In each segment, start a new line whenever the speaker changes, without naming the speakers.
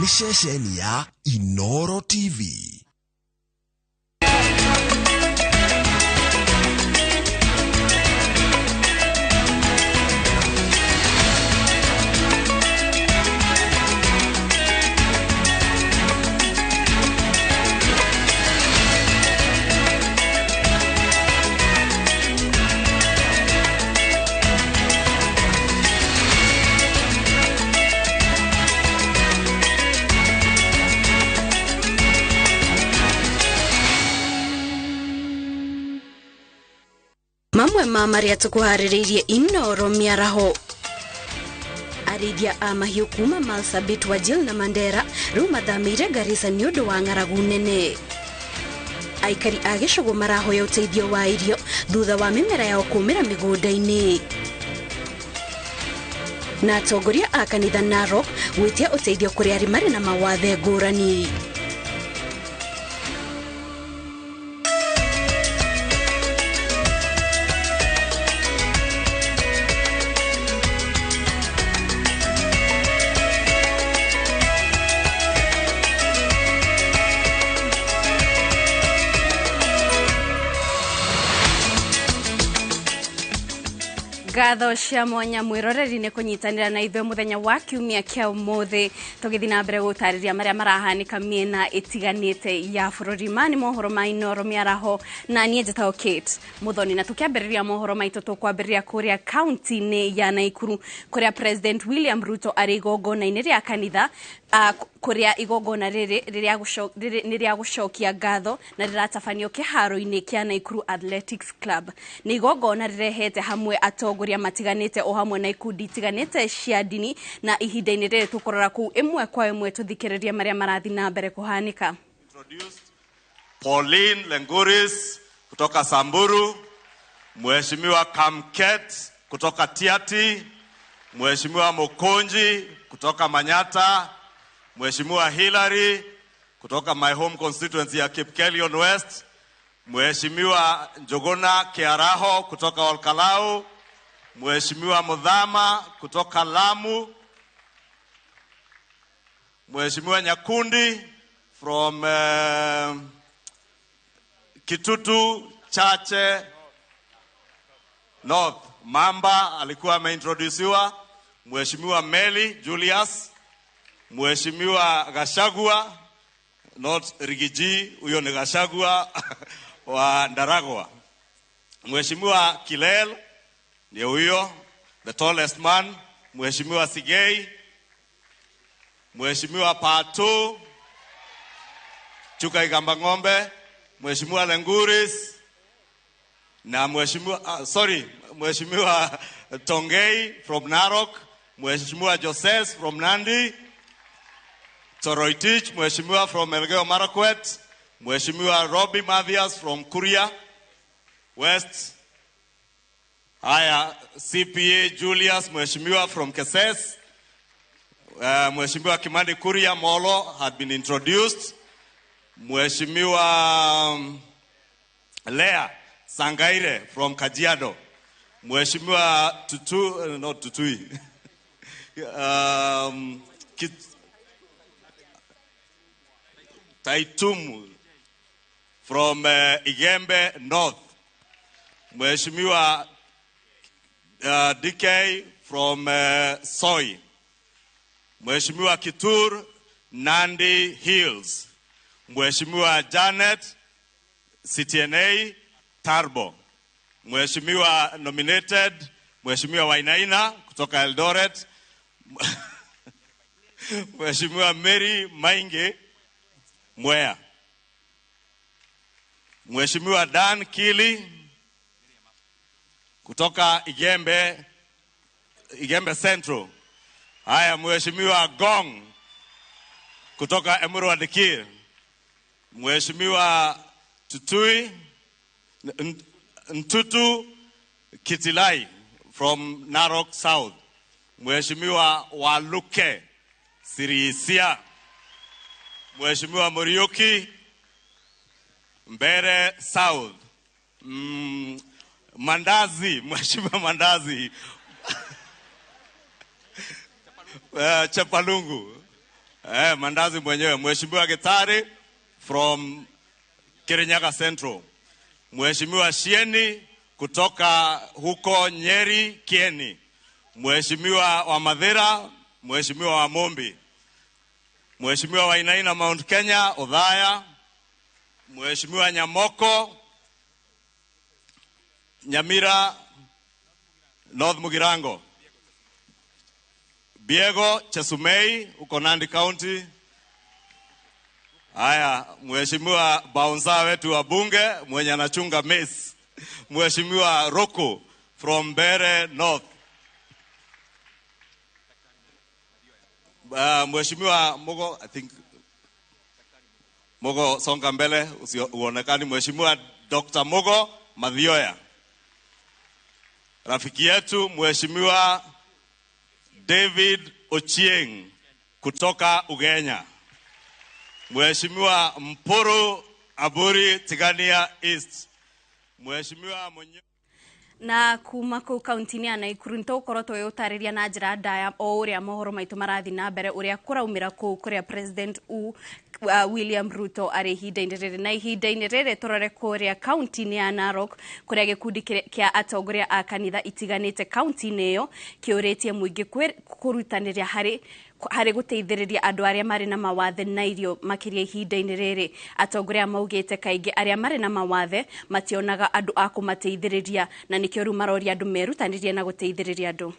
ni shesheni ya iNooroTV.
Mamwe Malaria tukuhariririe iNooro miaraho. Aridia amahiu kuma Marsabit, Wajir na Mandera riu mathamire Garissa ni undu wa ng'aragu nene. Aikari a gicugu marahoya uteithio wa irio thutha wa mimera yao kumira migunda-ini. Na atongoria a kanitha Narok gwitia uteithio kuri ari mari na mawathe ngurani. Gatho cia mwanya mwiroreri ne kunyitanira na ithuĩ muthenya wa kiumia kia umuthi tugithina mbere gutariria maria marahanika miena itiganite ya bururi mani mohoro ma iNooro miaraho na nie njetaho Kate Muthoni na tukiambiriria mohoro maitu tukwambiriria kuria county ni ya Naikuru kuria President William Ruto ari igongona-ini ria kanitha kuria igongona riria gucokia ngatho na riratabanio kiharo-ini kia Naikuru Athletics Club ni igongona rirehete hamwe atongoria matiganite o hamwe na ikundi tiganite cia dini na ihinda-ini riri tukorora ku imwe kwa imwe tuthikiriria maria marathi na mbere kuhanika.
Pauline Lenguris kutoka Samburu, Mheshimiwa Kamket kutoka Tiati, Mheshimiwa Mokonji kutoka Manyata, Mheshimiwa Hillary kutoka my home constituency ya Kipkelion West, Mheshimiwa Njogona Kiaraho kutoka Olkalau, Mheshimiwa Mudhama kutoka Lamu, Mheshimiwa Nyakundi from Kitutu Chache North, Mamba alikuwa ameintroduciwa, Mheshimiwa Meli Julius, Mheshimiwa Gashagua, not Rigiji, huyo ni Gashagua wa Ndaragwa, Mheshimiwa Kilel ndio huyo, the tallest man, Mheshimiwa Sigei, Mheshimiwa Patu Chuka Igamba Ng'ombe, Mheshimiwa Lenguris na Mheshimiwa Tongei from Narok, Mheshimiwa Joses from Nandi, Toroitich, Mheshimiwa from Elgeyo Marakwet, Mheshimiwa Robbie Mathias from Kuria West, haya CPA Julius Mheshimiwa from Keses, Mheshimiwa Kimani Kuria Molo had been introduced, Mheshimiwa Lea Sangaire from Kajiado, Mheshimiwa Taitumu from Igembe North, Mheshimiwa DK from Soi, Mheshimiwa Kitur Nandi Hills, Mheshimiwa Janet CTNA Tarbo, Mheshimiwa nominated Mheshimiwa Wainaina kutoka Eldoret, Mheshimiwa Mary Mainge Mwea, Mheshimiwa Dan Kili kutoka Igembe Central. Haya, Mheshimiwa Gong kutoka Emuru Wadikir, Mheshimiwa Ntutu Kitilai from Narok South, Mheshimiwa Waluke Sirisia, Mheshimiwa Muriuki Mbere South, Mandazi, Mheshimiwa Mandazi Chapalungu, Mandazi mwenyewe. Mheshimiwa Gitari from Kirinyaga Central. Mheshimiwa Shieni kutoka huko Nyeri Kieni. Mheshimiwa wa Madhira, Mheshimiwa wa Mombi. Mheshimiwa wa Inaina Mount Kenya, Odhaya. Mheshimiwa Nyamoko, Nyamira, North Mugirango. Biego Chesumei, uko Nandi County. Haya, Mheshimiwa Baunza wetu wa bunge, mwenye anachunga mess. Mheshimiwa Roko from Bere North. Mheshimiwa Mogo, I think Mogo songa mbele uonekani. Mheshimiwa Dr. Mogo Madhioya. Rafiki yetu Mheshimiwa David Ochieng kutoka Ugenya. Mheshimiwa Mpuru Aburi Tigania East. Mheshimiwa mwenye
na kuma ku county-ini ya Naikuru ntokoro toyo utariria na njira ndaya o uria mohoro maitu marathi na mbere uria kuraumira ku kuria president William Ruto ari hinda-ini riri na ihinda-ini riri turore kuria county-ini ya Narok kuria gikundi kia atongoria a kanitha itiganite county-ini iyo kiuritie muingi kurutaniria hari guteithiriria andu aria mari na mawathe na irio makiria ihinda-ini riri. Atongoria maugite kaingi aria mari na mawathe mationaga andu a kumateithiriria na nikio ru maroria andu merutanirie na guteithiriria andu.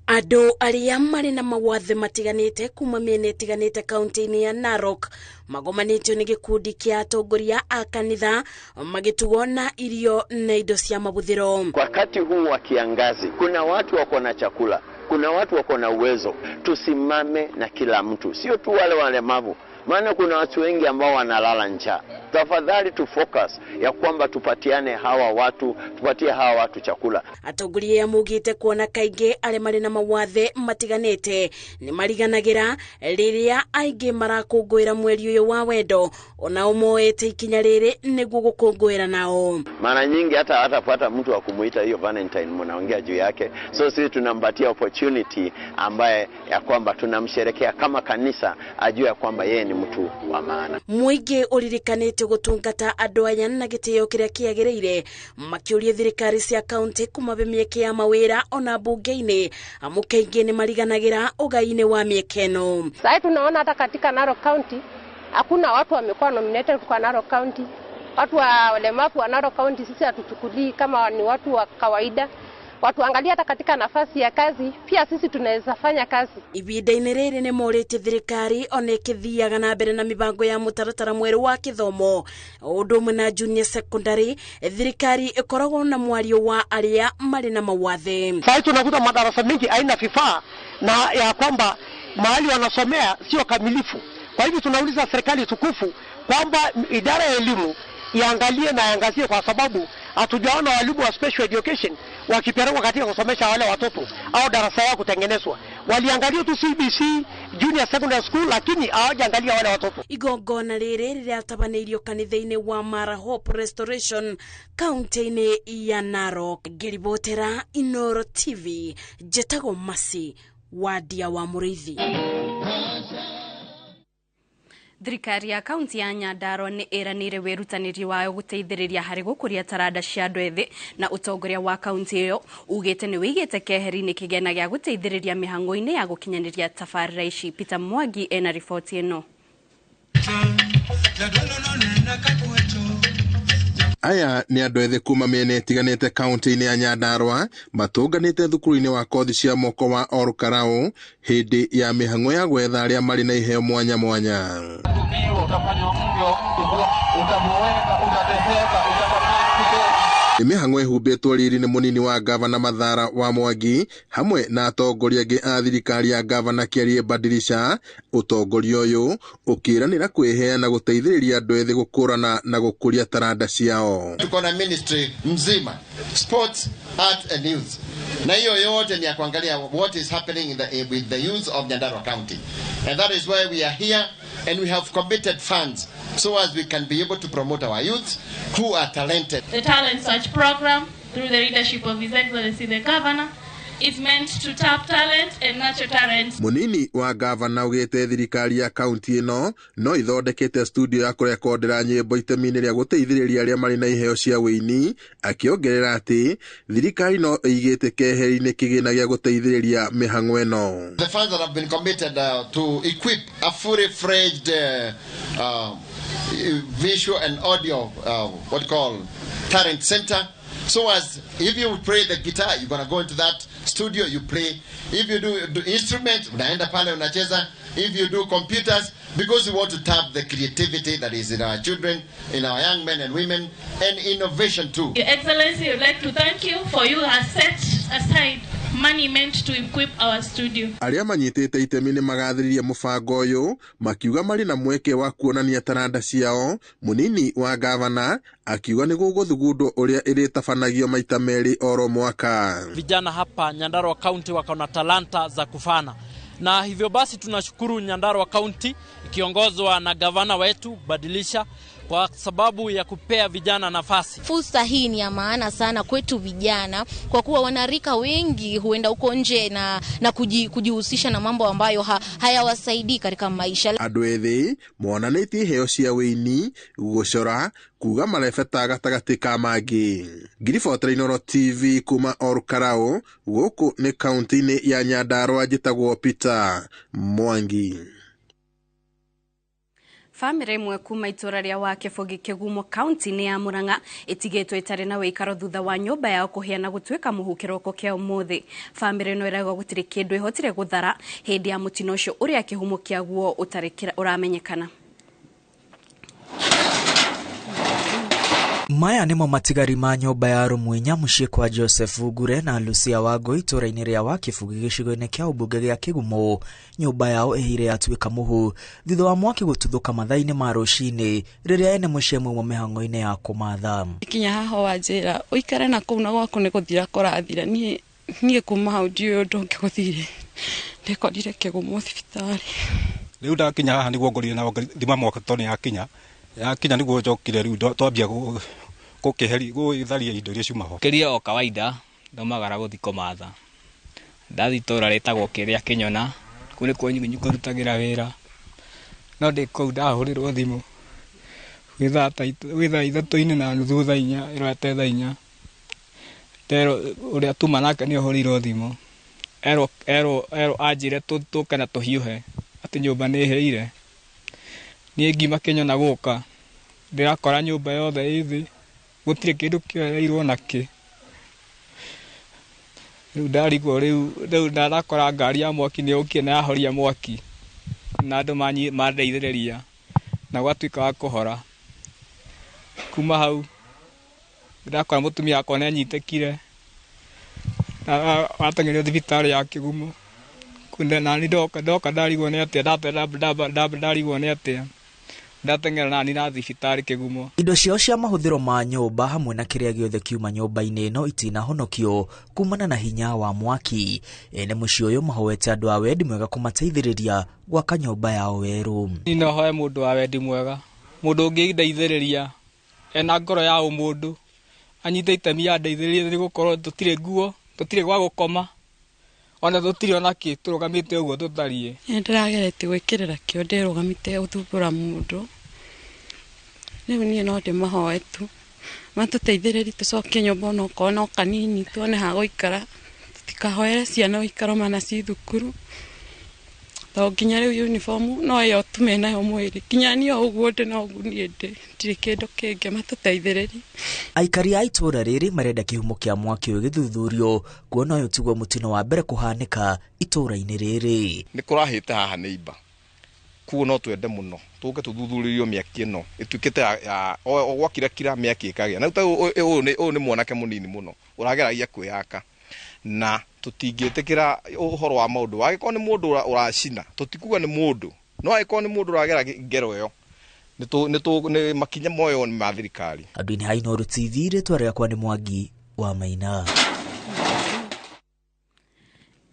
Andu aria mari na mawathe matiganite kuma miene itiganite county-ini ya Narok magomanitio ni gikundi kia atongoria a kanitha magitugo na irio na indo cia mabuthiro.
Wakati huu wa kiangazi kuna watu wako na chakula, kuna watu wako na uwezo. Tusimame na kila mtu, sio tu wale walemavu, maana kuna watu wengi ambao wanalala njaa. Tafadhali tu focus ya kwamba tupatie hawa watu chakula.
Atongoria mugite kuona kaingi aria mari na mawathe matiganite ni mariganagira riria aingi marakungwira mweri uyu wa wendo ona umoete ikinya riri niguo gukungwira nao.
Mara nyingi hata mtu wa kumuita hiyo Valentine mnaongea juu yake. So sisi tunampatia opportunity ambaye ya kwamba tunamsherekea kama kanisa, ajue ya kwamba yeye ni mtu wa maana.
Muingi uririkanite gutungata andu aya na gitio kiria kiagiriire makiuria thirikari cia county kumabe mieke ya mawira ona bunge-ini amukaingi ni mariganagira ugai-ini wa mieke eno.
Sasa tunaona hata katika Narok County hakuna watu wamekuwa nominated kwa Narok County. Watu wa walemavu wa Narok County sisi hatuchukulii kama ni watu wa kawaida. Watu angalia hata katika nafasi ya kazi pia sisi tunaweza fanya kazi.
Ibida-ini riri ni morete thirikari onekithiaga na mbere na mibango ya mutaratara mweru wa kithomo undu na junior secondary. Thirikari ikoragwo na mwario wa aria mari na mawathe.
Sasa tunakuta madarasa mengi haina vifaa na ya kwamba mahali wanasomea sio kamilifu. Kwa hivyo tunauliza serikali tukufu kwamba idara ya elimu iangalie na iangazie, kwa sababu hatujaona walimu wa special education wakipelekwa katika kusomesha wale watoto au darasa yao kutengenezwa. Waliangalia tu CBC Junior Secondary School lakini hawajaangalia wale watoto.
Igongona riri riratabanirio kanitha-ini wa Mara Hope Restoration county-ini ya Narok. Ngiribotera Inoro TV, Jetago Masi wadia wa Murithi. Thirikari ya kaunti ya Nyandarua ni iranire wirutaniri wayo guteithiriria hari gukuria taranda cia andu ethi na utongoria wa kaunti iyo ugite ni wigite keheri-ini kigena gia guteithiriria mihango-ini ya gukinyaniria tabarira ici. Peter Mwangi ena ripoti eno.
Aya ni andu ethi kuma miene itiganite kaunti-ini ya Nyandarua matunganite thukuru-ini wa kothi cia moko wa Olkarau hindi ya mihango ya gwetha aria mari na iheo mwanya mwanya. Mihango ihumbitwo riri ni munini wa gavana Mathara wa Mwangi hamwe na atongoria angi a thirikari ya gavana Kiarie Badirisha. Utongoria uyu ukiranira kwiheana guteithiriria andu ethi gukurana na gukuria taranda ciao.
Tuko na ministry mzima sports, art and youth, na hiyo yote ni ya kuangalia what is happening with the youth of Nyandarua County, and that is why we are here and we have committed funds so as we can be able to promote our youth who are talented.
The talent search program through the leadership of His Excellency the Governor is meant to tap talent and nurture talent.
Munini wa gavana ugite thirikari ya county ino no ithondekete studio ya kurekondera nyimbo itemi-ini ria guteithiriria aria mari na iheo cia wini, akiongerera ati thirikari no igite keheri-ini kigina gia guteithiriria mihang'o ino.
The funds that have been committed to equip a fully fledged visual and audio talent center. So as if you play the guitar, you're going to go into that studio, you play. If you do instruments, unaenda pale unacheza. If you do computers, because we want to tap the creativity that is in our children, in our young men and women, and innovation too.
Your Excellency, I would like to thank you for you have set aside money meant to equip our studio.
Aria manyitite itemi ni magathiriria mubango uyu makiuga mari na mweke wa kuonania taranda ciao. Munini wa gavana akiuga ni guguthugundwo uria iritabanagio maita meri oro mwaka.
Vijana hapa Nyandarua County wako na talanta za kufana, na hivyo basi tunashukuru Nyandarua County ikiongozwa na gavana wetu Badilisha kwa sababu ya kupea vijana nafasi.
Fursa hii ni ya maana sana kwetu vijana kwa kuwa wanarika wengi huenda huko nje na kujihusisha na mambo ambayo hayawasaidii katika maisha.
Andu ethi monanĩtie iheo cia wĩini, gucora, kuga marebeta gatagati ka mangi. Ngiribotera Inoro TV kuma Orkarao, guku ni kaunti-ini ya Nyandarua, njitagwo Peter Mwangi.
Family imwe kuma itura ria wa Kibogi Kigumo county-ini ya Murang'a itigitwo itari na wikaro thutha wa nyumba yao kuhiana gutwika muhukiroko kia umuthi. Family no irago gutiri kindu ihotire guthara hindi ya mutino ucio uria kihumo kiaguo utarikira uramenyekana.
Maya nimo matigari ma nyumba ya Rumwinya muciĩ kwa Joseph Gure na Lucia Wago itura-ini ria wa Kibogi gicigo-ini kia ubunge gia Kigumo. Nyumba yao ihire yatuika muhu thutha wa mwaki gututhuka mathaa-ini ma rucini riria ene muciĩ mwe mihang'o-ini ya kumatha.
Kinya haho wanjira uikare na kuu na gwaku ni guthira kurathira nie kuma hau ndio ndonge guthire ndikorire Kigumo thibitari.
Riu ndakinya haha niguo ngorire na thima mwaka toni yakinya niguo njokire riu twambia gukiheri gutharia indo iria ciumaho
kiria o kawaida ndomagara guthi kumatha ndathi tora retagwo kiria Kinyona kuri kwenyu kurutagira wira no ndikou ndahurirwo thimu witha ithatu-ini na nuthu thaa inya irate thaa inya tero uria tuma nake ni ohorirwo thimu ero anjire tuke na tuhiuhe ati nyumba ni heire ni ngima Kinyona guka ndirakora nyumba yothe ithi gutire kindu kioeirwo naki riu ndarigwo riu ndarakora ngari ya mwaki ni ukie na yahoria mwaki na andu mandeithiriria na gwatuika wa kuhora kuma hau ndakora mutumia akwa ni anyitekire na atengerio thibitari ya Kigumo kunde na ni ndoka ndarigwo ni atia ndarigwo ni atia ndatengera nani na thibitari Kigumo.
Indo ciao cia mahuthiro ma nyumba hamwe na kiria giothe kiuma nyumba-ini ino itina honokio kumana na hinya wa mwaki. Ene muciĩ uyu mahoete andu a wendi mwega kumateithiriria gwaka nyumba yao weru.
Nino hoe mundu wa wendi mwega, mundu ungindeithiriria ena ngoro ya umundu anyite itemi ya ndeithiriria ni gukorwo tutire nguo tutire gwa gukoma ona tutire ona ki turugamite uguo tutarie.
Ndiragerete gwikirira kio ndirugamite uthumbura mundu riu nie no ndimahoe tu matuteithiririe tucokie nyumba ona ukorwo kanini tuone ha guikara tutikahoere ciana uikaro mana ci thukuru to nginya riu uniform no yo tumena yo mwiri kinya ni uguo ndi no gunie ndiri kindu kingi matuteithiririe.
Aikari a itura riri marenda kihumo kia mwaki uyu githuthurio kuona uyu tiguo mutino wa mbere kuhanika itura-ini riri.
Ni kurahite haha neiba kuo no twende muno tuke tuthuthuririo miaki ino ituikite ya gwakira kira miaki ikagia na uyu ni mwanake munini muno urageragia kwiyaka na tutingitikira uhoro wa maundu wagiko ni mundu uracina tutikuga ni mundu no agiko ni mundu uragera ngero yo ni makinya moyo ni mathirikari.
Andũ-inĩ ha Inoro TV rĩtwa rĩakwa ni Mwangi wa Maina.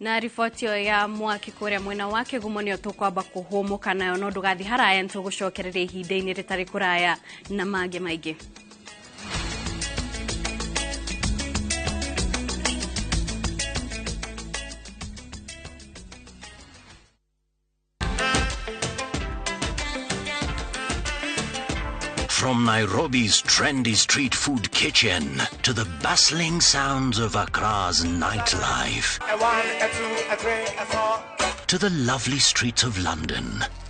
Na riboti ya mwaki kuria mwena wa Kigumo nio tukwamba kuhumuka nayo no ndugathi haraya ntugucokereria ihinda-ini ritari kuraya na mangi maingi.
From Nairobi's trendy street food kitchen to the bustling sounds of Accra's nightlife, to the lovely streets of London,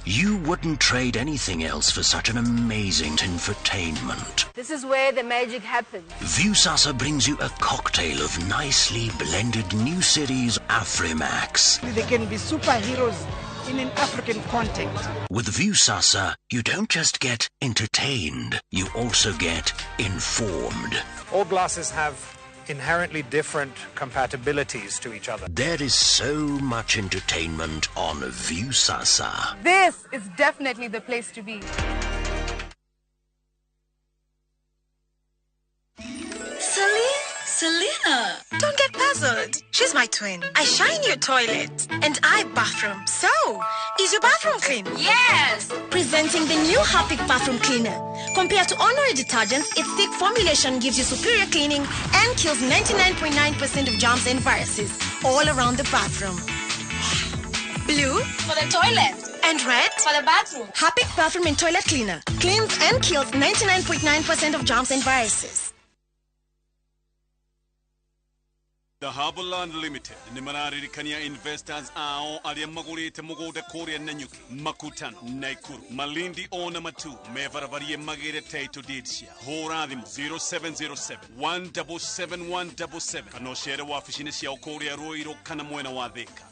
you wouldn't trade anything else for such an amazing infotainment.
This is where the magic happens.
Viusasa brings you a cocktail of nicely blended new cities Afrimax.
They can be superheroes in an African context.
With Viusasa, you don't just get entertained, you also get informed.
All glasses have inherently different compatibilities to each other.
There is so much entertainment on Viusasa.
This is definitely the place to be.
Selena, don't get puzzled. She's my twin. I shine your toilet and I bathroom. So, is your bathroom clean?
Yes!
Presenting the new Harpic bathroom cleaner. Compared to ordinary detergents, its thick formulation gives you superior cleaning and kills 99.9% of germs and viruses all around the bathroom. Blue
for the toilet
and red
for the bathroom.
Harpic bathroom and toilet cleaner cleans and kills 99.9% of germs and viruses.
The Harbourland Limited ni mararirikania investors ao aliyemagulite mugoda Korea Nanyuki, Makutan, Naikuru, Malindi Ona Matu, Mevaravarie Magere Taito Didsia, Horadimo 0707-177-177, Kanoshere wafishinishi ya Korea Roiro Kanamwena Wadhika.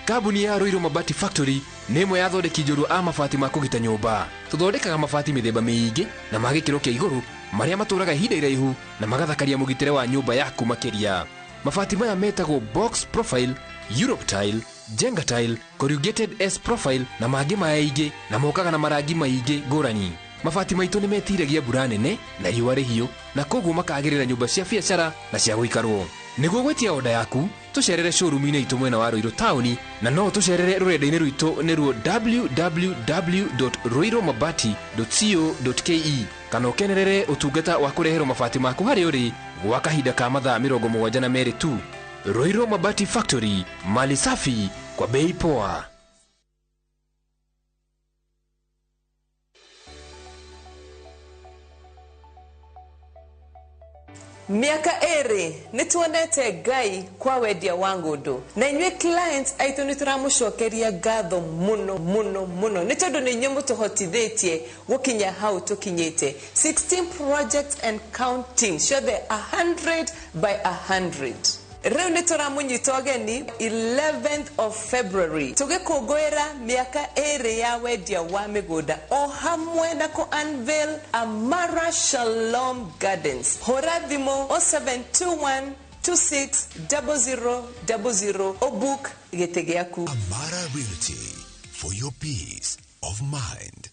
Kabuni ya Roiro Mabati Factory nemo yathondeki njuru a mabati ma kugita nyumba. Tuthondekaga mabati mithemba miingi na magikiro kia iguru maria maturaga ihinda iraihu na magathakaria mugitire wa nyumba yaku makiria. Mabati maya metagwo box profile, Europe tile, Jenga tile, corrugated S profile na mangĩ maingĩ na mokaga na marangi maingĩ ngũrani. Mabati maitũ nĩ metiragia mbura nene na riũa rĩhiũ na koguo makagĩrĩra nyũmba cia biacara na cia gũikarwo. Nĩguo gwetia oda yaku, tucerere showroom-inĩ itũ mwena wa Roiro Town na no tucerere rũrenda-inĩ rwitũ nĩruo www.roiromabati.co.ke kana ũkenerere ũtungata wa kũreherwo mabati maku harĩ ũrĩ gwa kahinda ka mathaa 72 tu. Roiro Mabati Factory, mali safi kwa bei poa.
Miaka ere nituonete Ngai kwa wedia wangu ndo na inywe clients aitu nituramushokeria gatho muno nitondu ni nyumu tuhotithetie gukinya hau tukinyite 16 projects and counting show the 100 by 100. Reu nituramunyita ogeni 11th of February tugikungwira miaka ere ya wedia wa migunda o hamwe na ku unveil Amara Shalom Gardens. Hora thimo 0721260000 o book gite giaku.
Amara Realty, for your peace of mind.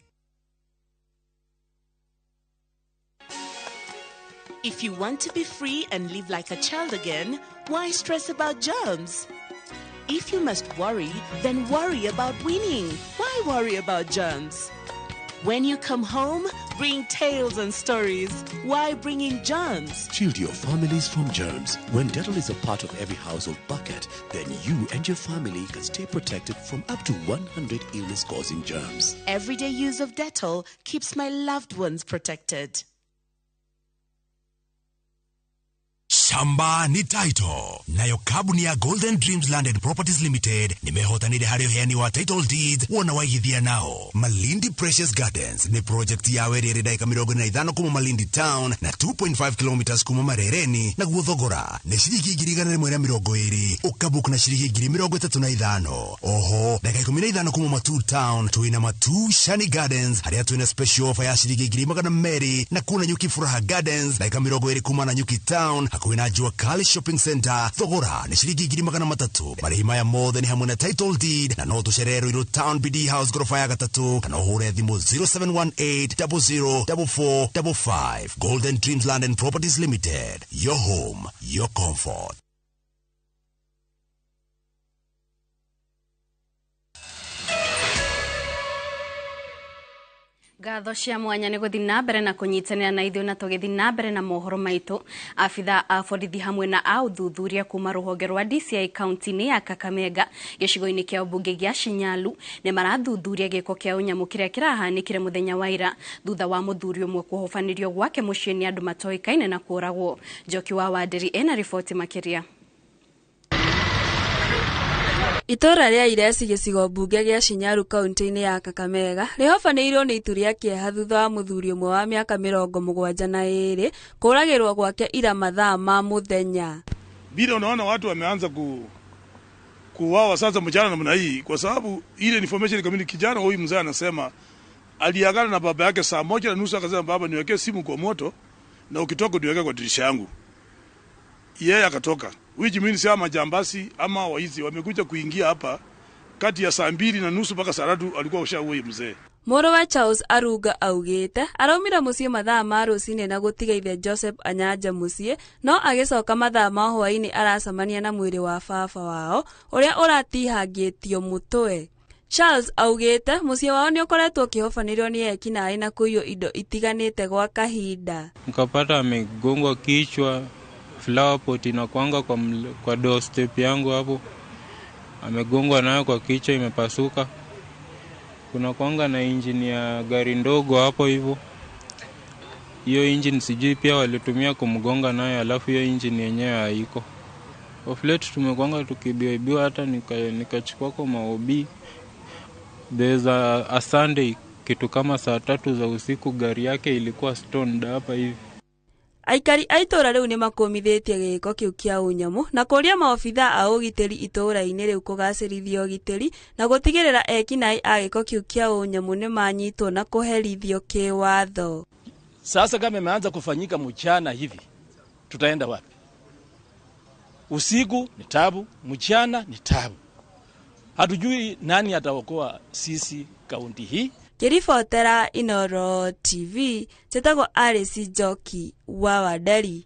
If you want to be free and live like a child again, why stress about germs? If you must worry, then worry about winning. Why worry about germs? When you come home, bring tales and stories. Why bring in germs?
Shield your families from germs. When Dettol is a part of every household bucket, then you and your family can stay protected from up to 100 illness-causing germs.
Everyday use of Dettol keeps my loved ones protected.
Shamba ni title. Nayo kabuni ya Golden Dreams Land and Properties Limited nimehotanire hari uheani wa title deed wona waigithia nao. Malindi Precious Gardens ni project ya werere daika 45 kuma Malindi Town na 2.5 kilometers kuma Marereni na guthogora ni shiringi 120 ukabuku na shiringi 35. Oho daika 15 kuma Matu Town tuina Matu Shani Gardens haria tuina special offer ya shiringi 200 na kuna Nyuki Furaha Gardens daika 20 kuma na Nyuki Town hakuina Jua Kali Shopping Center thogora ni shiringi 300. Marihima ya more than hamwe na title deed na no tusherero Roiro Town BD House gorofa ya 3 kana uhure thimo 0718004455. Golden Dreams Land and Properties Limited, your home, your comfort.
Ngatho cia mwanya nĩ gũthiĩ na mbere na kũnyitanĩra na ithuĩ na tũgĩthiĩ na mbere na mohoro maitũ. Abitha a borithi hamwe na a ũthuthuria kuma rũhonge rwa DCI kaunti-inĩ ya Kakamega gĩcigo-inĩ kĩa ũmbunge gĩa Shinyalu nĩ marathuthuria gĩko kĩa ũnyamu kĩrĩa kĩrahanĩkire mũthenya wa ira thutha wa mũthuri ũmwe kũhobanĩrio gwake mũciĩ nĩ andũ matoĩkaine na kũragwo. Njoki wa Wandĩri ena riboti makĩria.
Itora rĩa Iresi gĩcigo mbunge gĩa Shinyalu kaunti-inĩ ya Kakamega rĩhobanĩirwo nĩ itu rĩa kĩeha thutha wa mũthuri ũmwe wa mĩaka 72 kũragĩrwo gwake ira mathaa ma mũthenya.
Bila unaona watu wameanza kuuawa sasa mchana namna hii kwa sababu ile information kama kijana huyu mzee anasema aliagana na baba yake saa 1:30 akasema baba niwekee simu kwa moto na ukitoka niweke kwa dirisha yangu. Yeye akatoka. Which means ama jambasi ama waizi wamekuja kuingia hapa kati ya saa 2:30 mpaka saa 3 alikuwa ushaua mzee.
Moro wa Charles Aruga augĩte araumira mũciĩ mathaa ma rũcinĩ na gũtiga ithe Joseph Anyanja mũciĩ no agĩcoka mathaa ma hwaĩ-inĩ aracemania na mwĩrĩ wa baba wao ũrĩa ũratihangĩtio mũtwe. Charles augĩte mũciĩ wao nĩ ũkoretwo ũkĩhobanĩrio nĩ ekinaĩ na kũiywo indo itiganĩte gwa kahinda.
Nikapata amegongwa kichwa, flower pot inakuanga kwa doorstep yangu hapo. Amegongwa nayo kwa kichwa imepasuka. Kuna kuanga na engine ya gari ndogo hapo hivyo. Hiyo engine sijui pia walitumia kumgonga nayo alafu hiyo engine yenyewe haiko. Of late tumekuanga tukibiwa hata nikachukua kwa maobi. There's a Sunday kitu kama saa 3 za usiku gari yake ilikuwa stoned hapa hivi.
Aikari a itora rĩu nĩ makũmithĩtie gĩko kĩu kĩa ũnyamu na kũria maobitha a ũgitĩri itora-inĩ rĩu kũgacĩrithia ũgitĩri na gũtigĩrĩra ekinaĩ a gĩko kĩu kĩa ũnyamu nĩ manyitwo na kũherithio kĩwatho.
Sasa kama imeanza kufanyika mchana hivi tutaenda wapi? Usiku ni tabu, mchana ni tabu. Hatujui nani ataokoa sisi kaunti hii.
Kiribotera Inoro TV chetagwo Alice Njoki wa Wandĩri.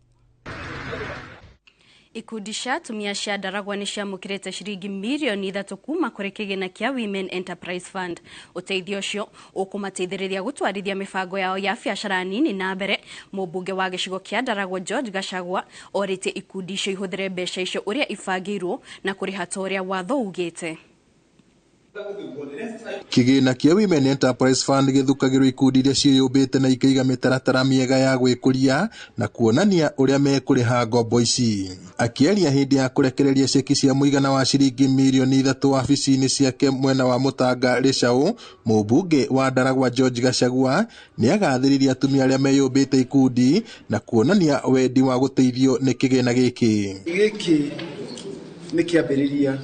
Ikundi cia atumia cia Ndaragwa nĩ ciamũkĩrĩte ciringi mirioni 3 kuma kũrĩ kĩgĩna kĩa Women Enterprise Fund. Ũteithio ũcio ũkũmateithĩrĩria gũtwarithia mĩbango yao ya biacara nini na mbere. Mũmbunge wa gĩcigo kĩa Ndaragwa George Gachagua orĩtie ikundi icio ihũthĩre mbeca icio ũrĩa ibangĩirwo na kũrĩha ta ũrĩa watho ugĩte.
Kĩgĩna kĩa Women Enterprise Fund gĩthukagĩrwo ikundi iria ciĩyũmbĩte na ikaiga mĩtaratara mĩega ya gwĩkũria na kuonania ũrĩa mekũrĩha ngombo ici. Akĩaria hĩndĩ ya kũrekereria ceki cia mũigana wa ciringi mirioni 3 wabici-inĩ ciake mwena wa Mũtanga Rĩcaũ, mũmbunge wa Ndaragwa George Gachagua nĩ agathĩrĩirie atumia arĩa meyũmbĩte ikundi na kuonania wendi wa gũteithio nĩ kĩgĩna gĩkĩ.
Gĩkĩ nĩ kĩambĩrĩria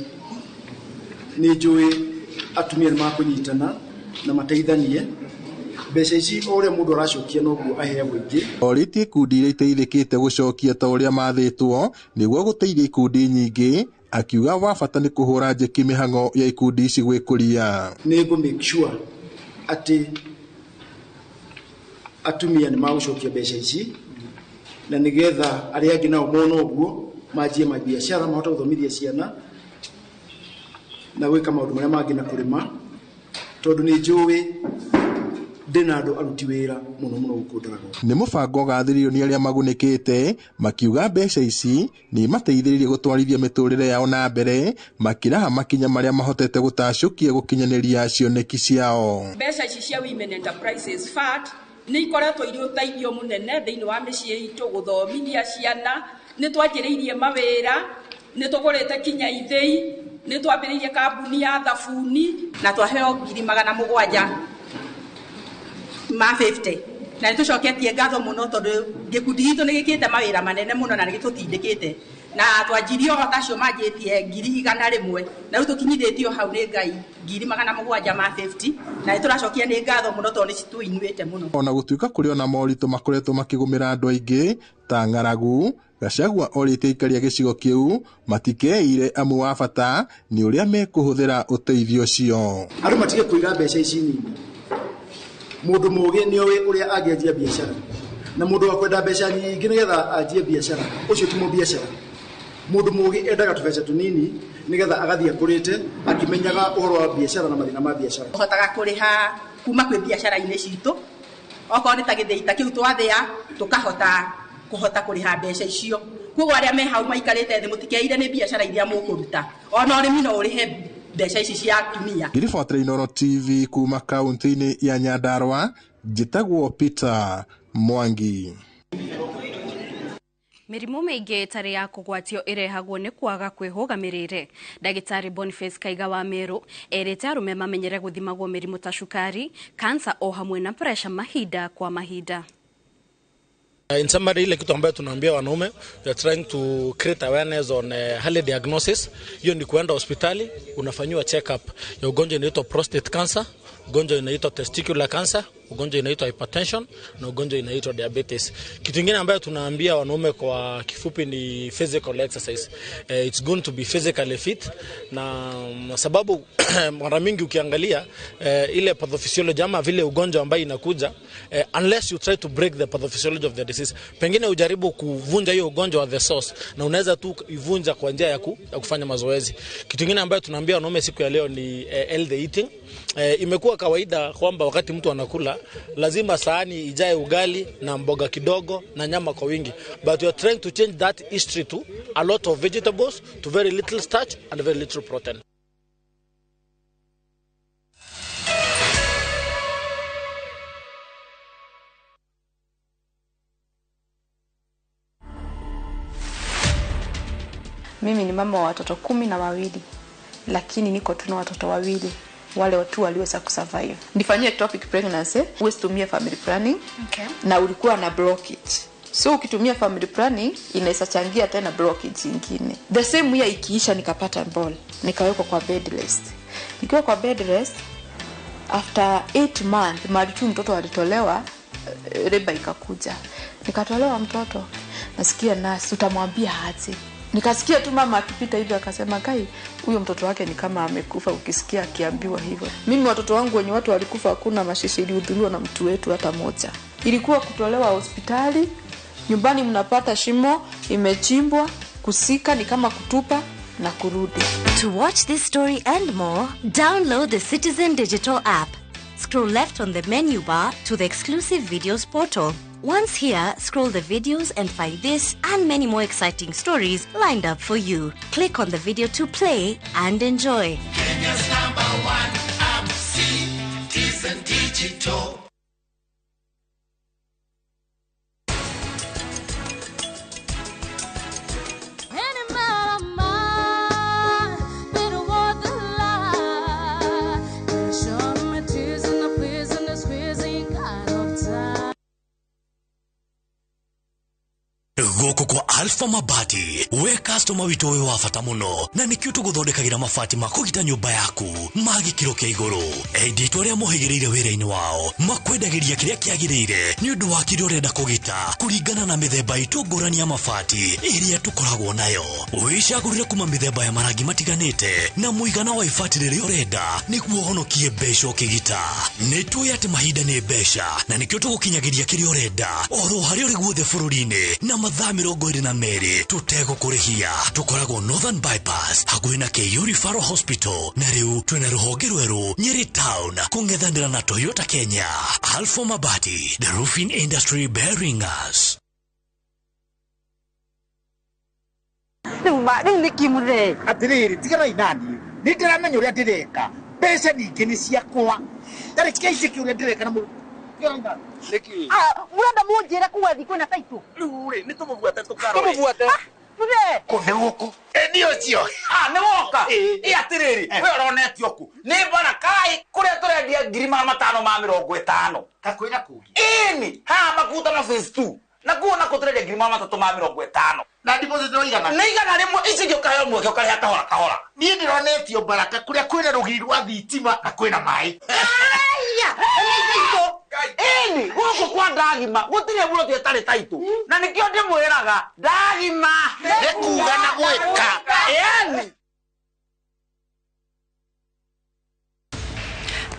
nĩ njũĩ atumia nĩ makũnyitana na mateithanie mbeca ici ũrĩa mũndũ aracokia noguo aheagwo ingĩ.
Orĩtie ikundi iria iteithĩkĩte gũcokia ta ũrĩa mathĩtwo nĩguo gũteithia ikundi nyingĩ, akiuga wa bata nĩ kũhũra njeki mĩhang'o ya ikundi ici gwĩkũria.
Nĩ ngũ make sure atĩ atumia nĩ magũcokia mbeca ici na nĩgetha arĩa angĩ nao mona ũguo manjie mabiacara mahota gũthomithia ciana na gwĩka maũndũ marĩa mangĩ na kũrĩma tondũ nĩ njũĩ ndĩna andũ aruti wĩra mũno gũkũ Ndaragwa.
Nĩ mũbango gathĩrĩirio nĩ arĩa magunĩkĩte, makiuga mbeca ici nĩ mateithĩrĩirie gũtwarithia mĩtũrĩre yao na mbere, makĩraha makinya marĩa mahotete gũtacũkia gũkinyanĩria cioneki ciao.
Mbeca ici cia Women Enterprises Fund nĩ ikoretwo irĩ ũteithio mũnene thĩinĩ wa mĩciĩ itũ gũthomithia ciana, nĩ twanjĩrĩirie mawĩra, nĩ tũgũrĩte kinya ithĩi, nĩ twambĩrĩirie kambuni ya thabuni na twaheo 750 na nĩ tũcoketie ngatho mũno tondũ gĩkundi gitũ nĩ gĩkĩte mawĩra manene mũno na nĩ gĩtũtindĩkĩte na twanjirie o tacio manjĩtie 100,000 na rĩu tũkinyithĩtio hau nĩ Ngai 750 na nĩ tũracokia nĩ ngatho mũno tondũ nĩ citũinuĩte mũno.
Ona gũtuĩka kũrĩ ona moritũ makoretwo makĩgũmĩra andũ aingĩ ta ng'aragu, Gachagua orĩtie aikari a gĩcigo kĩu matikeire amu wa bata nĩ ũrĩa mekũhũthĩra ũteithio ũcio.
Andũ matige kũiga mbeca ici nyingĩ. Mũndũ mũgĩ nĩ ũrĩa angĩanjia biacara na mũndũ wa kwenda mbeca nyingĩ nĩgetha anjie biacara ũcio ti mũbiacara. Mũndũ mũgĩ endaga tũbeca tũnini nĩgetha agathiĩ akũrĩte akimenyaga ũhoro wa biacara na mathĩna ma biacara.
Ũhotaga kũrĩha kuma kwĩ biacara-inĩ citũ okorwo nĩ ta gĩthĩi ta kĩu twathĩa tũkahota kũrĩha mbeca icio. Koguo arĩa me hau maikarĩte thĩ mũtikeire nĩ biacara iria mũkũruta, ona ũrĩmi no ũrĩhe mbeca ici cia atumia.
Ngiribuatĩra Inooro TV kuma kaunti-inĩ ya Nyandarua, njĩtagwo Peter Mwangi.
Mĩrimũ mĩingĩ ĩtarĩ ya kũgwatio ĩrehagwo nĩ kwaga kwĩhũga mĩrĩre. Ndagĩtarĩ Boniface Kaiga wa Meru erĩte arũme mamenyere gũthimagwo mĩrimũ ta cukari, kansa o hamwe na pressure mahinda kwa mahinda.
In summary, ile kitu ambayo tunaambia wanaume, we are trying to create awareness on early diagnosis. Hiyo ni kuenda hospitali, unafanywa check up ya ugonjwa inaitwa prostate cancer, ugonjwa inaitwa testicular cancer, ugonjwa inaitwa hypertension na ugonjwa inaitwa diabetes. Kitu kingine ambayo tunaambia wanaume kwa kifupi ni physical exercise. It's going to be physically fit, na sababu mara mingi ukiangalia ile pathophysiology ama vile ugonjwa ambayo inakuja, unless you try to break the pathophysiology of the disease, pengine ujaribu kuvunja hiyo ugonjwa wa the source, na unaweza tu ivunja kwa njia ya kufanya mazoezi. Kitu kingine ambayo tunaambia wanaume siku ya leo ni healthy eating. Imekuwa kawaida kwamba wakati mtu anakula lazima sahani ijae ugali na mboga kidogo na nyama kwa wingi, but we are trying to change that history to a lot of vegetables, to very little starch and very little protein.
Mimi ni mama wa watoto 12, lakini niko tu na watoto 2. Wale watu waliweza kusurvive. Nifanyie ectopic pregnancy, usitumie family planning.
Okay.
Na ulikuwa na blockage. So ukitumia family planning inaweza changia tena blockage nyingine. The same year ikiisha nikapata ball, nikawekwa kwa bed rest. Nikiwa kwa bed rest after 8 months mali tu mtoto alitolewa, reba ikakuja. Nikatolewa mtoto. Nasikia nasi utamwambia aje. Nikasikia tu mama akipita hivi akasema, "Kai, huyo mtoto wake ni kama amekufa." Ukisikia akiambiwa hivyo. Mimi watoto wangu wenye watu walikufa hakuna mashishi ilihudhuriwa na mtu wetu hata moja. Ilikuwa kutolewa hospitali, nyumbani mnapata shimo imechimbwa, kusika ni kama kutupa na kurudi.
To watch this story and more, download the Citizen Digital app. Scroll left on the menu bar to the exclusive videos portal. Once here, scroll the videos and find this and many more exciting stories lined up for you. Click on the video to play and enjoy.
Kenya's #1 app, Citizen Digital.
Goko kwa Alpha Mabati, we customer wito we wafata muno, na nikio tuguthondekagira mabati makugita nyumba yaku magikiro kia iguru. Editwo ria muhigireire wira-ini wao makwendagiria kiria kiagirire ni undu wa kiria urenda kugita kuringana na mithemba itu ngurani ya mabati iria tukoragwo nayo. Wicagurire kuma mithemba ya marangi matiganite na muigana wa ibati riria urenda niguo honokie mbeca ukigita. Nitwe ati mahinda ni mbeca na nikio tugukinyagiria kiria urenda oro hari uri guothe bururi-ini na mathaa 22 tutegũkũrĩhia. Tukoragwo Northern Bypass hakuhĩ na KU Referral Hospital, na rĩu twĩna rũhonge rwerũ Nyeri Town kũng'ethanĩra na Toyota Kenya. Alpha Mabati, the roofing industry bearing us.
Rĩu nĩ kimure atirĩrĩ tigana inani nĩ ndĩramenya ũrĩa ndĩreka mbeca ningĩ nĩ ciakwa ndarĩ kĩici kĩũrĩa ndĩreka na
Murenda munjire kuwa thiko na taitu.
Rure ni tumuvuate tukaro.
Tumuvuate. Tule.
Kone guku. Ni ocio.
Ni woka. Atiriri. We uronetio ku. Ni bana kai kuria turendia 550.
Kakwira kugi.
Ini. Ha makuta na phase 2. Na kuona kuturendia 350.
Na deposit no igana.
Na igana rimwe ici giokayo mwe giokaria kahora.
Ni ndironetio baraka kuria kwina rugiri rwa thitima na kwina mai.
Aya. Ini guku kwa ndagima gutire buroti etari taitu na nikio ndimwiraga ndagima
nekuga na gwika
yani.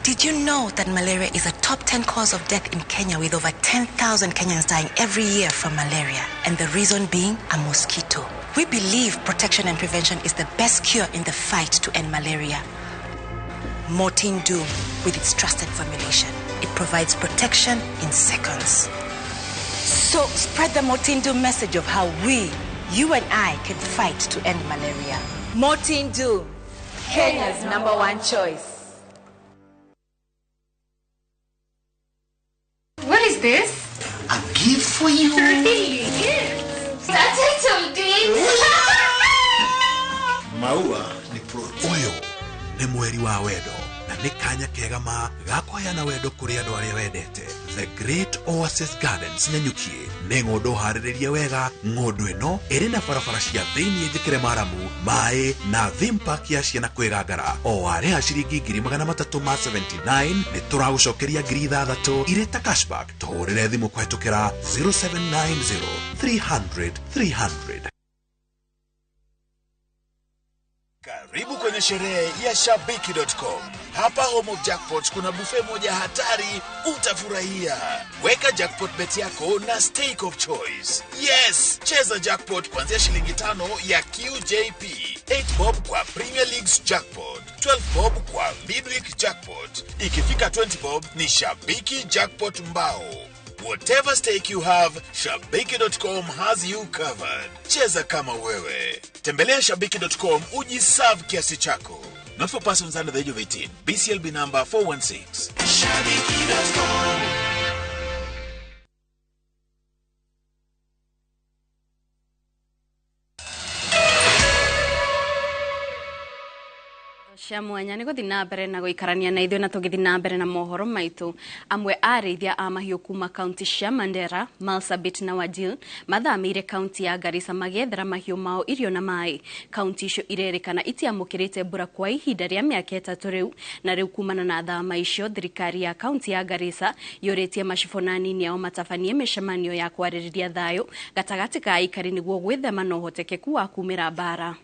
Did you know that malaria is a top 10 cause of death in Kenya, with over 10,000 Kenyans dying every year from malaria, and the reason being a mosquito? We believe protection and prevention is the best cure in the fight to end malaria. Mortin Doom, with its trusted formulation. it provides protection in seconds.
So spread the Motindu message of how you and I can fight to end malaria.
Motindu, Kenya's #1 choice.
What is this?
A gift for you.
Really? That's Dettol,
Maua ni protein. Oyo ni mweri wa wendo na ni kanya kega ma gakoya wendo kuri andu aria wendete. The Great Oasis Gardens Nanyukie ni ng'ondu hariririe wega. Ng'ondu ino iri na barabara cia thiini njikire maramu mai na theme park ya ciana kwigangara o aria ciringi 379 ni turagucokeria 6,000 ire ta cashback. Tuhurire thimu kwetukira 0790 300 300.
Karibu kwenye sherehe ya Shabiki.com. Hapa Home of Jackpots kuna buffet moja hatari utafurahia. Weka jackpot bet yako na stake of choice. Yes, cheza jackpot kuanzia shilingi 5 ya QJP, 8 bob kwa Premier League's jackpot, 12 bob kwa Midweek jackpot. Ikifika 20 bob ni Shabiki jackpot mbao. Whatever stake you have, Shabiki.com has you covered. Cheza kama wewe. Tembelea Shabiki.com ujiserve kiasi chako. Not for persons under the age of 18. BCLB number 416. Shabiki.com.
cia mwanya ni guthi na mbere na guikarania na ithuĩ na tugithi na mbere na mohoro maitu. Amwe arĩithia a mahiũ kuma kaunti cia Mandera, Marsabit na Wajir mathamĩire kaunti ya Garissa magethera mahiũ mao irio na maĩ. Kaunti icio irerĩkana itiamũkĩrĩte mbura kwa ihinda rĩa mĩaka 3 rĩu, na rĩu kumana na thama icio thirikari ya kaunti ya Garissa yũrĩtie macibũ na anini ao matabanie mĩcemanio ya kwarĩrĩria thayũ gatagatĩ ka aikari nĩguo gwĩthema na ũhotekeku wa kumĩra mbara.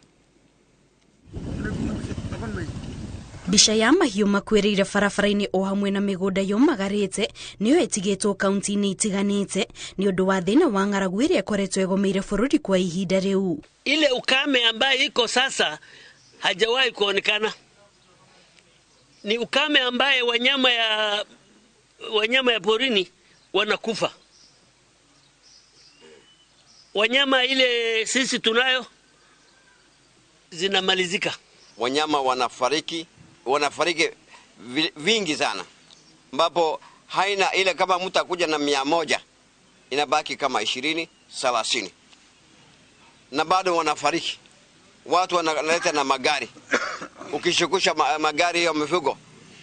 Bisha ya mahiũ makwĩrĩire barabara-inĩ o hamwe na mĩgũnda yomagarĩte nĩyo ĩtigĩtwo kaunti-inĩ itiganĩte nĩ ũndũ wa thĩna wa ng'aragu ĩrĩa ĩkoretwo ĩgomeire bũrũri kwa ihinda rĩu.
Ile ukame ambayo iko sasa hajawahi kuonekana. Ni ukame ambaye wanyama ya porini wanakufa. Wanyama ile sisi tunayo zinamalizika.
Wanyama wanafariki vingi sana, ambapo haina ile kama mtu akuja na 100 inabaki kama 20 30 na bado wanafariki. Watu wanaleta na magari, ukishukusha magari ya mifugo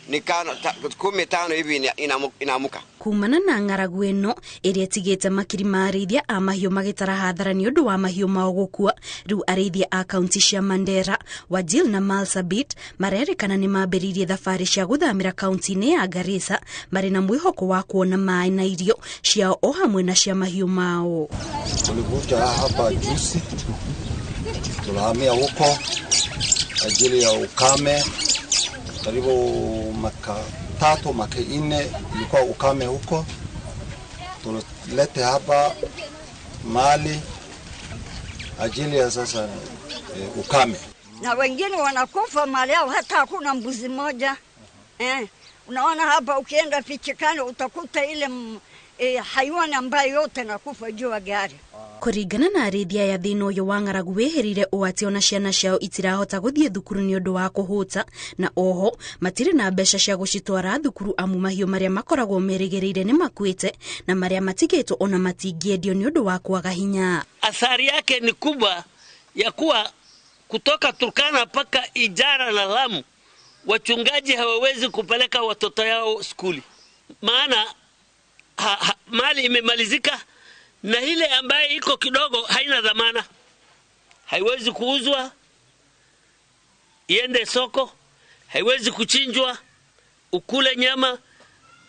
ni 15 hivi inamuka.
Kumana na ng'aragu ĩno ĩrĩa ĩtigĩte makiri ma arĩithia a mahiũ magĩtara hathara nĩ ũndũ wa mahiũ mao gũkua, rĩu arĩithia a kaunti cia Mandera, Wajir na Marsabit marerĩkana nĩ mambĩrĩirie thabarĩ cia gũthamĩra kaunti-inĩ ya Garissa marĩ na mwĩhoko wa kuona maĩ na irio ciao o hamwe na cia mahiũ mao.
Tulikuja hapa juzi, tunahamia huko ajili ya ukame. Karibu maka 3 maka 4 ilikuwa ukame huko. Tulete hapa mali ajili ya sasa ukame.
Na wengine wanakufa mali yao, hata hakuna mbuzi moja. Unaona hapa ukienda Pichikani utakuta ile hayawani ambayo yote nakufa juu ya gari.
Kũringana na arĩithia ya thĩna ũyũ wa ng'aragu wĩhĩrĩire ũũ atĩ ona ciana ciao itirahota gũthiĩ thukuru nĩ ũndũ wa kũhũta, na oho matirĩ na mbeca cia gũcitwara thukuru amu mahiũ marĩa makoragwo merĩgĩrĩire nĩ makuĩte na marĩa matigĩtwo ona matingĩendio nĩ ũndũ wa kwaga hinya.
Athari yake ni kubwa ya kuwa kutoka Turkana mpaka Ijara na Lamu wachungaji hawawezi kupeleka watoto yao skuli, maana mali imemalizika. Na ile ambaye iko kidogo haina dhamana, haiwezi kuuzwa iende soko, haiwezi kuchinjwa ukule nyama.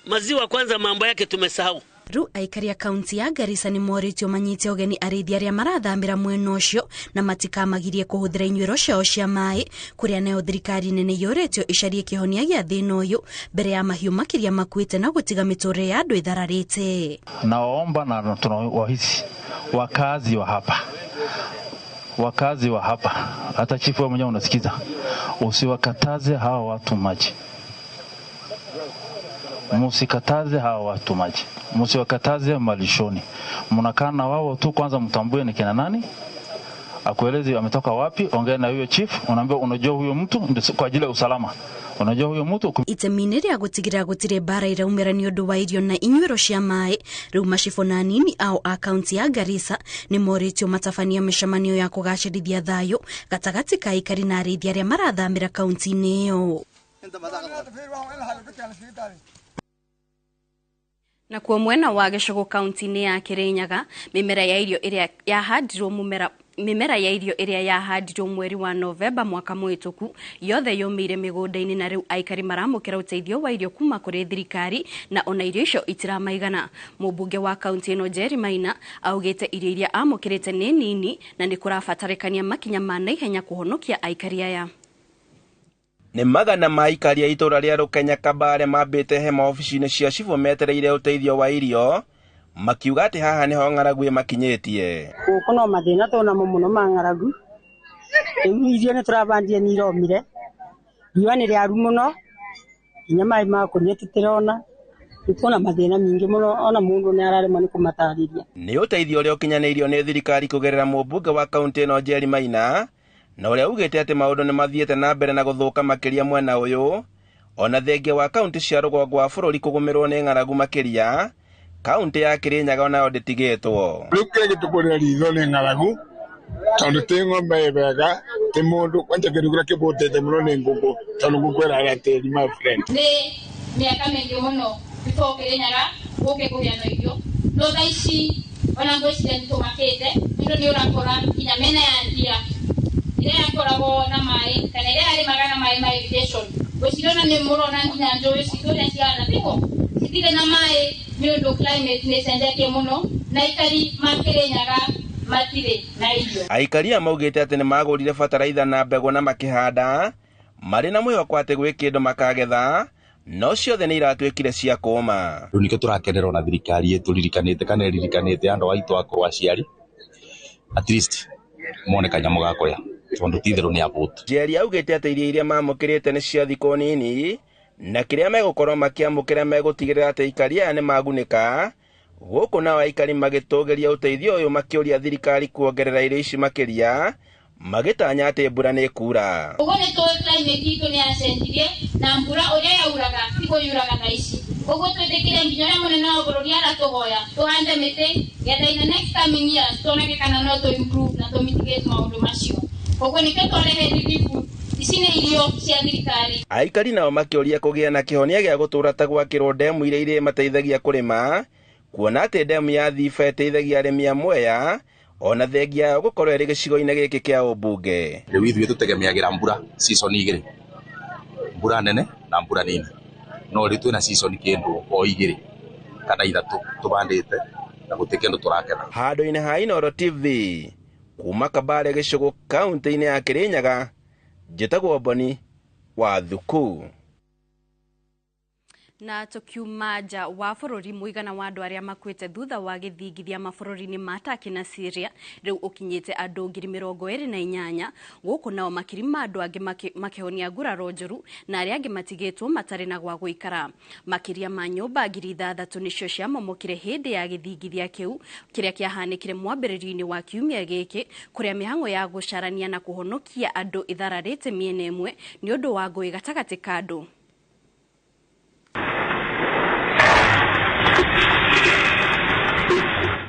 Maziwa kwanza mambo yake tumesahau.
Rĩu aikari a kaunti ya Garissa nĩ morĩtio manyite ũgeni arĩithia arĩa marathamĩra mwena ũcio na matikamagirie kũhũthĩra inyuĩro ciao cia maĩ, kũrĩa nayo thirikari nene yũrĩtio icarie kĩhonia gĩa thĩna ũyũ mbere ya mahiũ makĩria makuĩte na gũtiga mĩtũrĩre ya andũ ĩthararĩte.
Naomba na tunawahisi wakazi wa hapa, hata chifu mwenyewe unasikiza, usiwakataze hawa watu maji. Msikataze hawa watu maji, msiwakataze malishoni. Mnakaa na wao tu, kwanza mtambue ni kina nani, akueleze ametoka wapi. Ongea na huyo chief, unaambia unajua huyo mtu kwa ajili ya usalama. Unajua huyo mtu
itemine rya gutigira gutire bara iraumira ni undu wa irio na inywero cia mai. Riu macifo na nini au akaunti ya Garissa ni moritio matabania mishamanio ya kugacirithia thayo gatagati ka aikari na arĩithi aria marathamira kaunti-inĩ iyo.
Na kwa mwena wa Gĩcũgũ kaunti-inĩ ya Kirinyaga, mimera ya irio iria yahandirwo mweri wa Novemba mwaka mũhĩtũku yothe yomire mĩgũnda-inĩ, na rĩu aikari maramũkĩra ũteithio wa irio kuma kũrĩ thirikari na ona irio icio itiramaigana. Mũmbunge wa kaunti ĩno Jerry Maina augĩte irio iria amũkĩrĩte nĩ nini na nĩ kũrabatarĩkania makinya ma naihenya kũhonokia aikari aya.
Nĩ magana ma aikari a itũra rĩa Rũkenya Kabare mambĩte hema ofici-inĩ cia cibũ metereire ũteithio wa irio, makiuga atĩ haha nĩho ng'aragu ĩmakinyĩtie.
Gũkũ no mathĩna tũnamo mũno ma ng'aragu. Irio nĩ tũrabandie nĩ iromire, riũa nĩ rĩaru mũno, nginya maĩ ma kũnyua tũtirona. Nĩtuona mathĩna mingĩ mũno, ona mũndũ nĩ ararema nĩ kũmatarĩria. Nĩ ũteithio ũrĩa ũkinyanĩirio nĩ thirikari kũgerera mũmbunge wa kaunti ĩno Jerry Maina, na ũrĩa ugĩte atĩ maũndũ nĩ mathiĩte na mbere na gũthũka makĩria mwena ũyũ, ona thengia wa kaunti cia rũgongo wa bũrũri kũgũmĩrwo nĩ ng'aragu makĩria. Kaunti ya Kirinyaga onayo ndĩtigĩtwo.
Rĩu kĩrĩa gĩtũkũrĩra ritho nĩ ng'aragu, tondũ tĩ ng'ombe wega, tĩ mũndũ kwanja kĩndũ kĩrĩa kĩbũtĩte mũno nĩ ngũkũ, tondũ ngũkũ ĩrarĩa tĩri my friend.
Nĩ mĩaka mĩingĩ mũno gĩtũkũ Kirinyaga gũkĩ kũgĩa na irio, no thaa ici ona ngwĩciria nĩ tũmakĩte, tondũ nĩ ũrakora nginya mĩena ya njĩra ĩrĩa yakoragwo na maĩ kana ĩrĩa yarĩmaga na maĩ ma irrigation, ngwĩciria ona nĩ mũrona nginya njũĩ citũ ũrĩa cihana tĩgo citirĩ na maĩ nĩ ũndũ climate nĩ ĩcenjetie mũno na aikari ma Kirinyaga matirĩ na irio. Aikari
maugĩte atĩ nĩ magũrire bataraitha na mbegũ na makĩhanda, marĩ na mwĩhoko atĩ gwĩ kĩndũ makagetha, no ciothe nĩ iratuĩkire cia kũũma.
Rĩu nĩkĩo tũrakenera ona thirikari ĩtũririkanĩte kana ĩririkanĩte andũ aitũ akũrũ aciari, at least mone kanyamũ ga kũrĩa, tondũ titherũ nĩ abũtu.
Jerry augĩte atĩ irio iria mamũkĩrĩte nĩ cia thikũ nini, na kĩrĩa megũkorwo makĩamũkĩra megũtigĩrĩra atĩ aikari aya nĩ magunĩka. Gũkũ nao aikari magĩtũgĩria ũteithio ũyũ makĩũria thirikari kuongerera irio ici makĩria, magĩtanya atĩ mbura nĩ kura.
Ũguo nĩ tũĩ climate itũ nĩ yacenjirie na mbura ũrĩa yauraga tiguo yuraga thaa ici. Ũguo twĩtĩkire nginya ũrĩa mũnene wa bũrũri aratũhoya tũhande mĩtĩ getha in the next coming years tuoneke kana no tũ improve na tũ mitigate maũndũ macio. Ũguo nĩkĩo twarehe relief ici nĩ irio cia thirikari.
Aikari nao makĩũria kũgĩa na kĩhonia gĩa gũtũũra ta gwakĩrwo ndemu iria irĩ mateithagia kũrĩma, kuona atĩ ndemu ya Thiba ĩteithagia arĩmi a Mwea, ona thengia yao gũkorwo ĩrĩ gĩcigo-inĩ gĩkĩ kĩa ũmbunge.
Rĩu ithuĩ tũtegemeagĩra mbura season igĩrĩ, mbura nene na mbura nini, no rĩu twĩna season kĩndũ o igĩrĩ kana ithatũ tũbandĩte na gũtirĩ kĩndũ tũraketha.
Handũ-inĩ ha iNooroTV kuma Kabare Gĩcũgũ kaunti-inĩ ya Kirinyaga, njĩtagwo Boni wa Thuku.
Na tukiuma nja wa bũrũri, mũigana wa andũ arĩa makuĩte thutha wa gĩthingithia mabũrũri-inĩ ma Turkey na Syria rĩu ũkinyĩte andũ 28,000, gũkũ nao makiri ma andũ angĩ makĩhonia nguraro njũru na arĩa angĩ matigĩtwo matarĩ na gwa gũikara. Makĩria ma nyũmba 6,000 nĩcio ciamomokire hĩndĩ ya gĩthingithia kĩu kĩrĩa kĩahanĩkire mwambĩrĩrio-inĩ wa kiumia gĩkĩ, kũrĩa mĩhang'o ya gũcarania na kũhonokia andũ ithararĩte mĩena ĩmwe nĩ ũndũ wa ngũĩ gatagatĩ ka andũ.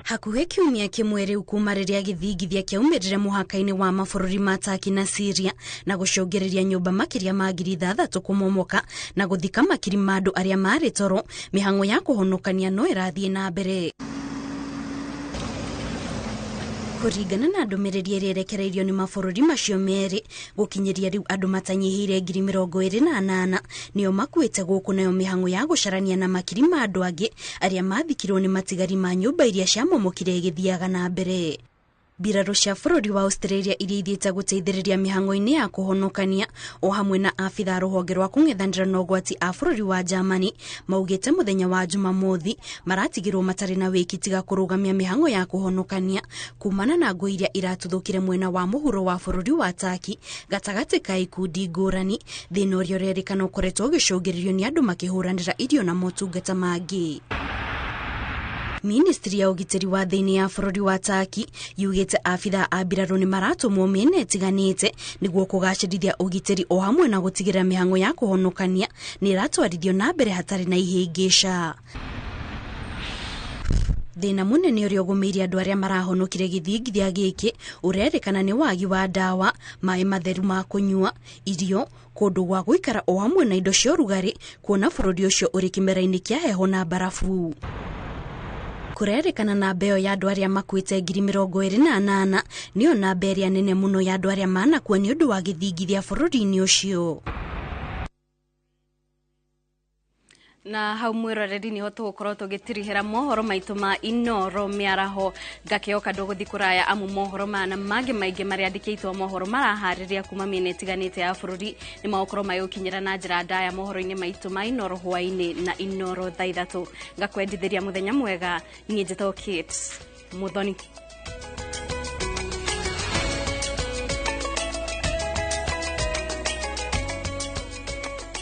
Hakuhĩ kiumia kĩmwe rĩu kuma rĩrĩa gĩthingithia kĩaumĩrire mũhaka-inĩ wa mabũrũri ma Turkey na Syria na gũcũngĩrĩria nyũmba makĩria ma 6,000 kũmomoka na gũthika makiri ma andũ arĩa marĩ toro, mĩhang'o ya kũhonokania no ĩrathiĩ na mbere. Kũringana na ndũmĩrĩri ĩrĩa ĩrekereirio nĩ mabũrũri macio merĩ, gũkinyĩria rĩu andũ matanyihĩire 28,000 nĩo makuĩte gũkũ, nayo mĩhang'o ya gũcarania na makiri ma andũ angĩ arĩa mathikirwo nĩ matigari ma nyũmba iria ciamomokire igĩthiaga na mbere.
Biraro cia bũrũri wa Australia iria ithiĩte gũteithĩrĩria mĩhang'o-inĩ ya kũhonokania o hamwe na abitha rũhonge rwa kũng'ethanĩra na ũgwati a bũrũri wa Germany maugĩte mũthenya wa Jumamothi maratigirwo matarĩ na wĩki tiga kũrũgamia mĩhang'o ya kũhonokania kumana na ngũ iria iratuthũkire mwena wa mũhuro wa bũrũri wa Turkey gatagatĩ ka ikundi ngũrani thĩna ũrĩa ũrerĩkana ũkoretwo ũgĩcũngĩrĩrio nĩ andũ makĩhũranĩra irio na motungata mangĩ. Ministry ya ũgitĩri wa thĩinĩ ya bũrũri wa Turkey yugĩte abitha a mbirarũ nĩ maratũmwo mĩena ĩtiganĩte nĩguo kũgacĩrithia ũgitĩri o hamwe na gũtigĩrĩra mĩhang'o ya kũhonokania nĩ ĩratwarithio na mbere hatarĩ na ihĩngĩca. Thĩna mũnene ũrĩa ũgũmĩire andũ arĩa marahonokire gĩthingithia gĩkĩ ũrerĩkana nĩ wagi wa ndawa, maĩ matheru ma kũnyua, irio, kũndũ gwa gũikara o hamwe na indo cia ũrugarĩ kuona bũrũri ũcio ũrĩ kĩmera-inĩ kĩa heho na barafu. Kũrerĩkana namba ĩyo ya andũ arĩa makuĩte 28,000 nĩyo namba ĩrĩa nene mũno ya andũ arĩa manakua nĩ ũndũ wa gĩthingithia bũrũri-inĩ ũcio.
Na hau mwiroreri niho tugukorwo tugitirihira mohoro maitu ma Inooro miaraho ngakioka nduguthi kuraya amu mohoro mana mangĩ maingĩ maria andĩkĩtwo mohoro marahariria kuma mĩena ĩtiganĩte ya bũrũri nĩ magokorwo magĩkinyĩra na njĩra ndaya mohoro-inĩ maitu ma Inooro hwainĩ na Inooro thaa 3 ngakwendithĩria mũthenya mwega. Niĩ njĩtagwo Kate Muthoni.